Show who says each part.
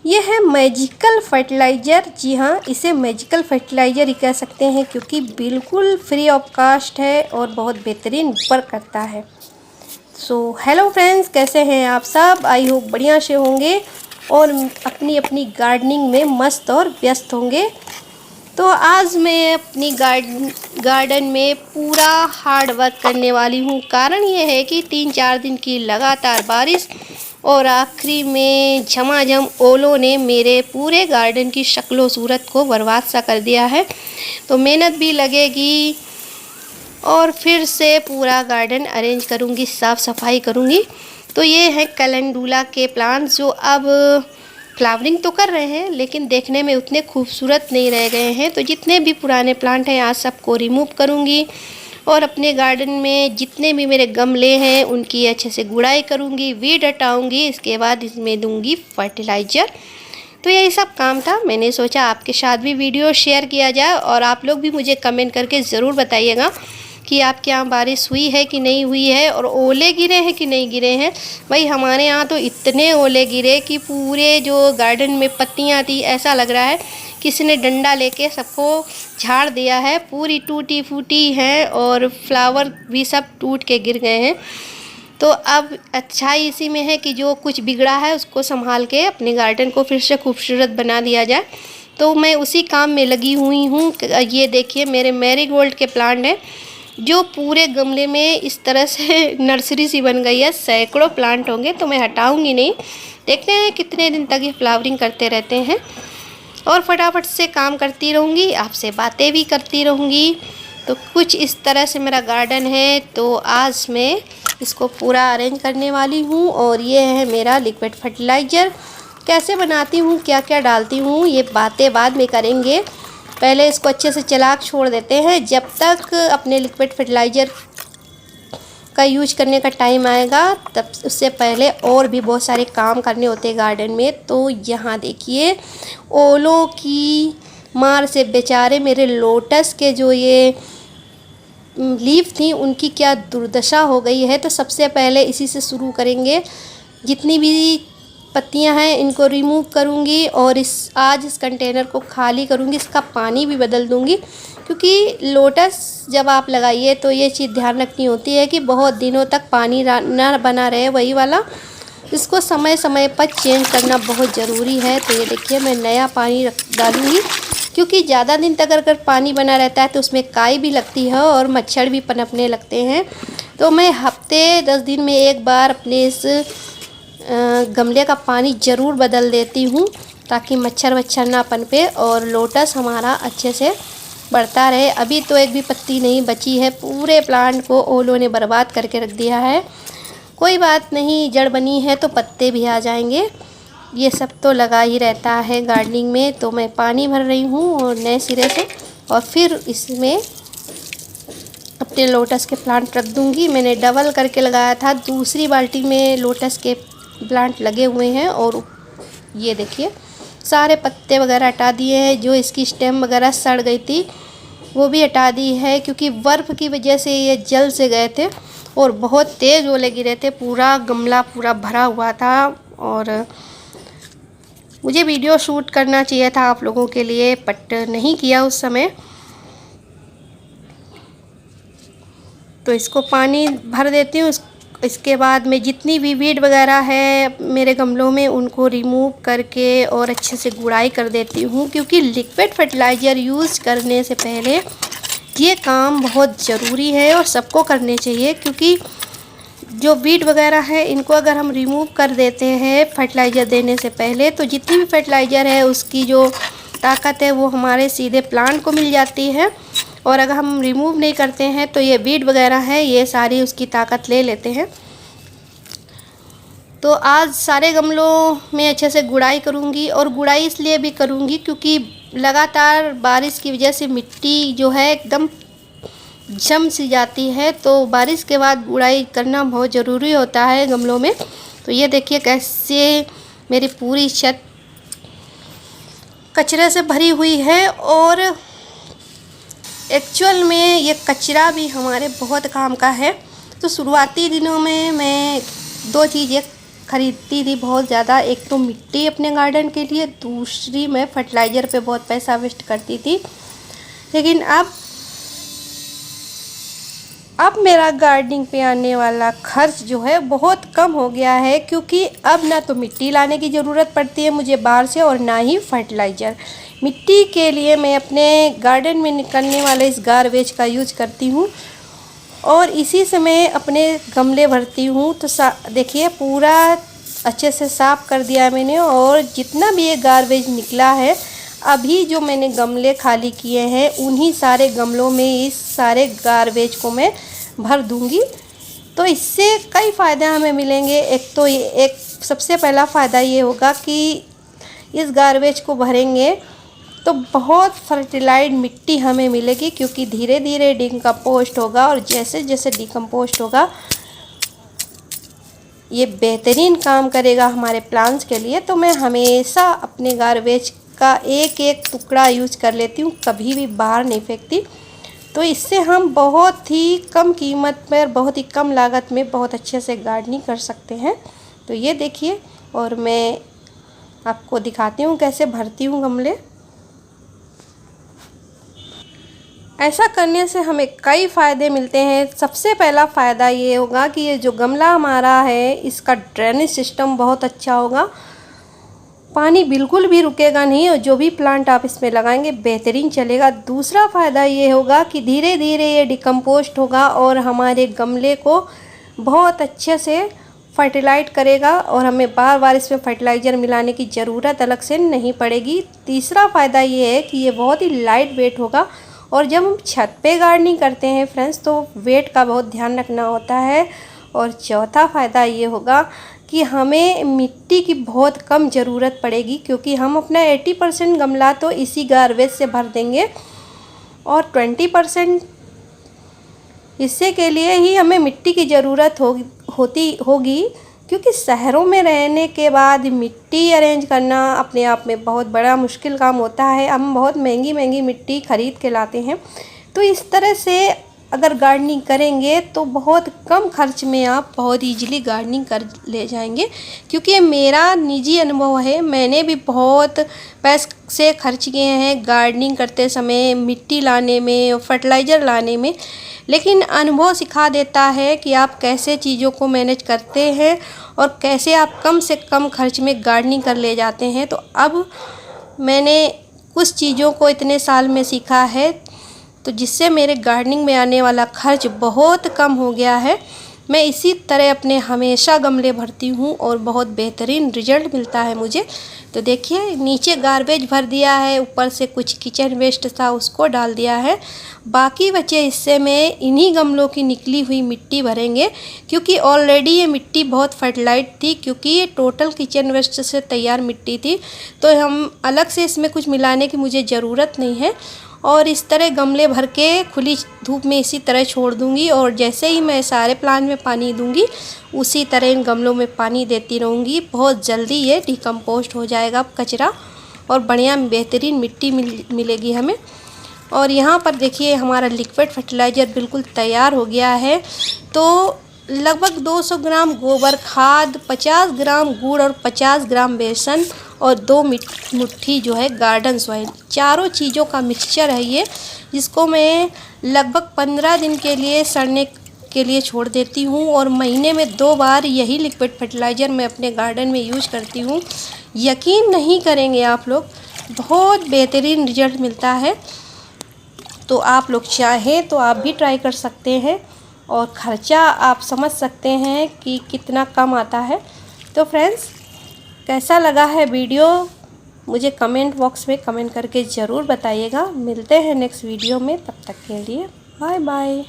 Speaker 1: ये है magical fertiliser. जी हाँ, इसे मैजिकल फर्टिलाइज़र ही कह सकते हैं क्योंकि बिल्कुल फ्री ऑफ कास्ट है और बहुत बेहतरीन वर्क करता है। सो हेलो फ्रेंड्स, कैसे हैं आप सब? आई होप बढ़िया से होंगे और अपनी अपनी गार्डनिंग में मस्त और व्यस्त होंगे। तो आज मैं अपनी गार्डन में पूरा हार्ड वर्क करने वाली हूँ। कारण ये है कि 3-4 दिन की लगातार बारिश और आखिरी में झमाझम ओलों ने मेरे पूरे गार्डन की शक्लो सूरत को बर्बाद सा कर दिया है। तो मेहनत भी लगेगी और फिर से पूरा गार्डन अरेंज करूँगी, साफ़ सफाई करूँगी। तो ये हैं कैलेंडुला के प्लांट्स जो अब फ्लावरिंग तो कर रहे हैं लेकिन देखने में उतने खूबसूरत नहीं रह गए हैं। तो जितने भी पुराने प्लांट हैं आज सबको रिमूव करूँगी और अपने गार्डन में जितने भी मेरे गमले हैं उनकी अच्छे से गुड़ाई करूँगी, वीड हटाऊँगी। इसके बाद इसमें दूँगी फर्टिलाइज़र। तो यही सब काम था। मैंने सोचा आपके साथ भी वीडियो शेयर किया जाए और आप लोग भी मुझे कमेंट करके ज़रूर बताइएगा कि आपके यहाँ बारिश हुई है कि नहीं हुई है और ओले गिरे हैं कि नहीं गिरे हैं। भाई हमारे यहाँ तो इतने ओले गिरे कि पूरे जो गार्डन में पत्तियाँ थी ऐसा लग रहा है किसी ने डंडा लेके सबको झाड़ दिया है। पूरी टूटी फूटी है और फ्लावर भी सब टूट के गिर गए हैं। तो अब अच्छाई इसी में है कि जो कुछ बिगड़ा है उसको संभाल के अपने गार्डन को फिर से खूबसूरत बना दिया जाए। तो मैं उसी काम में लगी हुई हूँ। ये देखिए मेरे मैरीगोल्ड के प्लांट हैं जो पूरे गमले में इस तरह से नर्सरी सी बन गई है। सैकड़ों प्लांट होंगे तो मैं हटाऊंगी नहीं। देखते हैं कितने दिन तक ये फ्लावरिंग करते रहते हैं और फटाफट से काम करती रहूँगी, आपसे बातें भी करती रहूँगी। तो कुछ इस तरह से मेरा गार्डन है। तो आज मैं इसको पूरा अरेंज करने वाली हूँ और ये है मेरा लिक्विड फर्टिलाइज़र। कैसे बनाती हूँ, क्या क्या डालती हूँ, ये बातें बाद में करेंगे। पहले इसको अच्छे से चला के छोड़ देते हैं जब तक अपने लिक्विड फर्टिलाइज़र का यूज करने का टाइम आएगा। तब उससे पहले और भी बहुत सारे काम करने होते हैं गार्डन में। तो यहाँ देखिए ओलों की मार से बेचारे मेरे लोटस के जो ये लीफ थी उनकी क्या दुर्दशा हो गई है। तो सबसे पहले इसी से शुरू करेंगे। जितनी भी पत्तियां हैं इनको रिमूव करूंगी और आज इस कंटेनर को खाली करूंगी, इसका पानी भी बदल दूंगी क्योंकि लोटस जब आप लगाइए तो ये चीज़ ध्यान रखनी होती है कि बहुत दिनों तक पानी ना बना रहे वही वाला। इसको समय समय पर चेंज करना बहुत ज़रूरी है। तो ये देखिए मैं नया पानी डालूँगी क्योंकि ज़्यादा दिन तक अगर पानी बना रहता है तो उसमें काई भी लगती है और मच्छर भी पनपने लगते हैं। तो मैं हफ्ते 10 दिन में एक बार अपने इस गमले का पानी ज़रूर बदल देती हूँ ताकि मच्छर वच्छर ना पनपे और लोटस हमारा अच्छे से बढ़ता रहे। अभी तो एक भी पत्ती नहीं बची है, पूरे प्लांट को ओलों ने बर्बाद करके रख दिया है। कोई बात नहीं, जड़ बनी है तो पत्ते भी आ जाएंगे। ये सब तो लगा ही रहता है गार्डनिंग में। तो मैं पानी भर रही हूँ और नए सिरे से और फिर इसमें अपने लोटस के प्लांट रख दूँगी। मैंने डबल करके लगाया था, दूसरी बाल्टी में लोटस के प्लांट लगे हुए हैं और ये देखिए सारे पत्ते वगैरह हटा दिए हैं। जो इसकी स्टेम वगैरह सड़ गई थी वो भी हटा दी है क्योंकि बर्फ़ की वजह से ये जल से गए थे और बहुत तेज़ ओले गिरे थे। पूरा गमला पूरा भरा हुआ था और मुझे वीडियो शूट करना चाहिए था आप लोगों के लिए बट नहीं किया उस समय। तो इसको पानी भर देती हूँ। इसके बाद में जितनी भी वीड वगैरह है मेरे गमलों में उनको रिमूव करके और अच्छे से गुड़ाई कर देती हूँ क्योंकि लिक्विड फर्टिलाइज़र यूज़ करने से पहले ये काम बहुत ज़रूरी है और सबको करने चाहिए क्योंकि जो वीड वगैरह है इनको अगर हम रिमूव कर देते हैं फर्टिलाइज़र देने से पहले तो जितनी भी फर्टिलाइज़र है उसकी जो ताकत है वो हमारे सीधे प्लांट को मिल जाती है और अगर हम रिमूव नहीं करते हैं तो ये वीड वगैरह है ये सारी उसकी ताकत ले लेते हैं। तो आज सारे गमलों में अच्छे से गुड़ाई करूँगी और गुड़ाई इसलिए भी करूँगी क्योंकि लगातार बारिश की वजह से मिट्टी जो है एकदम जम सी जाती है। तो बारिश के बाद गुड़ाई करना बहुत ज़रूरी होता है गमलों में। तो ये देखिए कैसे मेरी पूरी छत कचरे से भरी हुई है और एक्चुअल में ये कचरा भी हमारे बहुत काम का है। तो शुरुआती दिनों में मैं 2 चीज़ें खरीदती थी बहुत ज़्यादा। एक तो मिट्टी अपने गार्डन के लिए, दूसरी मैं फर्टिलाइज़र पे बहुत पैसा वेस्ट करती थी। लेकिन अब मेरा गार्डनिंग पे आने वाला खर्च जो है बहुत कम हो गया है, क्योंकि अब ना तो मिट्टी लाने की ज़रूरत पड़ती है मुझे बाहर से और ना ही फर्टिलाइज़र। मिट्टी के लिए मैं अपने गार्डन में निकलने वाले इस गार्बेज का यूज करती हूँ और इसी से मैं अपने गमले भरती हूँ। तो देखिए पूरा अच्छे से साफ़ कर दिया मैंने, और जितना भी ये गार्बेज निकला है अभी जो मैंने गमले खाली किए हैं उन्हीं सारे गमलों में इस सारे गार्बेज को मैं भर दूंगी। तो इससे कई फ़ायदे हमें मिलेंगे। एक सबसे पहला फ़ायदा ये होगा कि इस गार्बेज को भरेंगे तो बहुत फर्टिलाइज्ड मिट्टी हमें मिलेगी, क्योंकि धीरे धीरे डिकम्पोस्ट होगा और जैसे जैसे डिकम्पोस्ट होगा ये बेहतरीन काम करेगा हमारे प्लांट्स के लिए। तो मैं हमेशा अपने गार्बेज का एक एक टुकड़ा यूज कर लेती हूँ, कभी भी बाहर नहीं फेंकती। तो इससे हम बहुत ही कम कीमत पर, बहुत ही कम लागत में बहुत अच्छे से गार्डनिंग कर सकते हैं। तो ये देखिए, और मैं आपको दिखाती हूँ कैसे भरती हूँ गमले। ऐसा करने से हमें कई फ़ायदे मिलते हैं। सबसे पहला फ़ायदा ये होगा कि ये जो गमला हमारा है इसका ड्रेनेज सिस्टम बहुत अच्छा होगा, पानी बिल्कुल भी रुकेगा नहीं और जो भी प्लांट आप इसमें लगाएंगे बेहतरीन चलेगा। दूसरा फ़ायदा ये होगा कि धीरे धीरे ये डिकम्पोस्ट होगा और हमारे गमले को बहुत अच्छे से फर्टिलाइज करेगा और हमें बार बार इसमें फर्टिलाइज़र मिलाने की ज़रूरत अलग से नहीं पड़ेगी। तीसरा फ़ायदा ये है कि ये बहुत ही लाइट वेट होगा, और जब हम छत पे गार्डनिंग करते हैं फ्रेंड्स तो वेट का बहुत ध्यान रखना होता है। और चौथा फ़ायदा ये होगा कि हमें मिट्टी की बहुत कम ज़रूरत पड़ेगी, क्योंकि हम अपना 80% गमला तो इसी गार्बेज से भर देंगे और 20% हिस्से के लिए ही हमें मिट्टी की ज़रूरत होगी, क्योंकि शहरों में रहने के बाद मिट्टी अरेंज करना अपने आप में बहुत बड़ा मुश्किल काम होता है। हम बहुत महंगी महंगी मिट्टी ख़रीद के लाते हैं। तो इस तरह से अगर गार्डनिंग करेंगे तो बहुत कम खर्च में आप बहुत इजीली गार्डनिंग कर ले जाएंगे, क्योंकि ये मेरा निजी अनुभव है। मैंने भी बहुत पैसे खर्च किए हैं गार्डनिंग करते समय, मिट्टी लाने में, फर्टिलाइज़र लाने में। लेकिन अनुभव सिखा देता है कि आप कैसे चीज़ों को मैनेज करते हैं और कैसे आप कम से कम खर्च में गार्डनिंग कर ले जाते हैं। तो अब मैंने कुछ चीज़ों को इतने साल में सीखा है, तो जिससे मेरे गार्डनिंग में आने वाला खर्च बहुत कम हो गया है। मैं इसी तरह अपने हमेशा गमले भरती हूँ और बहुत बेहतरीन रिजल्ट मिलता है मुझे। तो देखिए नीचे गार्बेज भर दिया है, ऊपर से कुछ किचन वेस्ट था उसको डाल दिया है, बाकी बचे हिस्से में इन्हीं गमलों की निकली हुई मिट्टी भरेंगे, क्योंकि ऑलरेडी ये मिट्टी बहुत फर्टिलाइज्ड थी, क्योंकि ये टोटल किचन वेस्ट से तैयार मिट्टी थी। तो हम अलग से इसमें कुछ मिलाने की मुझे ज़रूरत नहीं है। और इस तरह गमले भर के खुली धूप में इसी तरह छोड़ दूंगी, और जैसे ही मैं सारे प्लांट में पानी दूंगी उसी तरह इन गमलों में पानी देती रहूँगी। बहुत जल्दी ये डिकम्पोस्ट हो जाएगा कचरा और बढ़िया बेहतरीन मिट्टी मिलेगी हमें। और यहाँ पर देखिए हमारा लिक्विड फर्टिलाइज़र बिल्कुल तैयार हो गया है। तो लगभग 200 ग्राम गोबर खाद, 50 ग्राम गुड़ और 50 ग्राम बेसन और 2 मुट्ठी जो है गार्डन सॉइल, चारों चीज़ों का मिक्सचर है ये, जिसको मैं लगभग 15 दिन के लिए सड़ने के लिए छोड़ देती हूँ। और महीने में 2 बार यही लिक्विड फर्टिलाइज़र मैं अपने गार्डन में यूज करती हूँ। यकीन नहीं करेंगे आप लोग, बहुत बेहतरीन रिजल्ट मिलता है। तो आप लोग चाहें तो आप भी ट्राई कर सकते हैं और ख़र्चा आप समझ सकते हैं कि कितना कम आता है। तो फ्रेंड्स कैसा लगा है वीडियो मुझे कमेंट बॉक्स में कमेंट करके ज़रूर बताइएगा। मिलते हैं नेक्स्ट वीडियो में, तब तक के लिए बाय बाय।